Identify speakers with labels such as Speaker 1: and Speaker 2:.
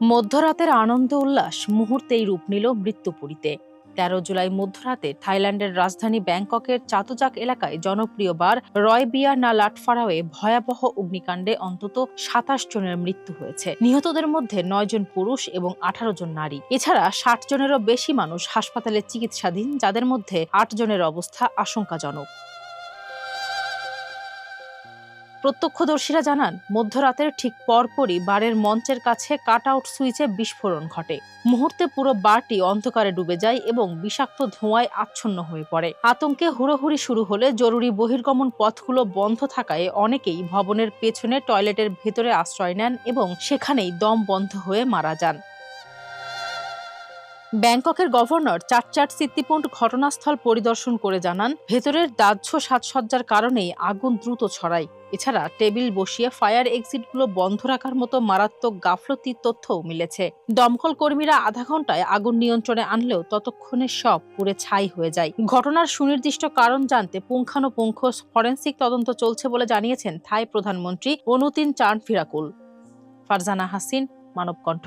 Speaker 1: মধ্যরাতের আনন্দ উল্লাস মুহূর্তেই রূপ নিল মৃত্যুপুরীতে। ১৩ জুলাই মধ্যরাতে থাইল্যান্ডের রাজধানী ব্যাংককের চাতুজাক এলাকায় জনপ্রিয় বার রয় বিয়ার না লাটফারাওয়ে ভয়াবহ অগ্নিকাণ্ডে অন্তত ২৭ জনের মৃত্যু হয়েছে। নিহতদের মধ্যে ৯ জন পুরুষ এবং ১৮ জন নারী। এছাড়া ৬০ জনেরও বেশি মানুষ হাসপাতালে চিকিৎসাধীন, যাদের মধ্যে ৮ জনের অবস্থা আশঙ্কাজনক। প্রত্যক্ষদর্শীরা জানান, মধ্যরাতের ঠিক পরপরই বারের মঞ্চের কাছে কাট আউট সুইচে বিস্ফোরণ ঘটে। মুহূর্তে পুরো বারটি অন্ধকারে ডুবে যায় এবং বিষাক্ত ধোঁয়ায় আচ্ছন্ন হয়ে পড়ে। আতঙ্কে হুড়োহুড়ি শুরু হলে জরুরি বহির্গমন পথগুলো বন্ধ থাকায় অনেকেই ভবনের পেছনে টয়লেটের ভেতরে আশ্রয় নেন এবং সেখানেই দম বন্ধ হয়ে মারা যান। ব্যাংককের গভর্নর চাটচাট সিত্তিপুন্ট ঘটনাস্থল পরিদর্শন করে জানান, ভেতরের দাহ্য সাজসজ্জার কারণেই আগুন দ্রুত ছড়ায়। এছাড়া টেবিল বসিয়ে ফায়ার এক্সিটগুলো বন্ধ রাখার মতো মারাত্মক গাফলতির তথ্যও মিলেছে। দমকল কর্মীরা আধা ঘন্টায় আগুন নিয়ন্ত্রণে আনলেও ততক্ষণে সব পুড়ে ছাই হয়ে যায়। ঘটনার সুনির্দিষ্ট কারণ জানতে পুঙ্খানুপুঙ্খ ফরেনসিক তদন্ত চলছে বলে জানিয়েছেন থাই প্রধানমন্ত্রী অনুতিন চার্নভিরাকুল। ফারজানা হাসিন, মানবকণ্ঠ।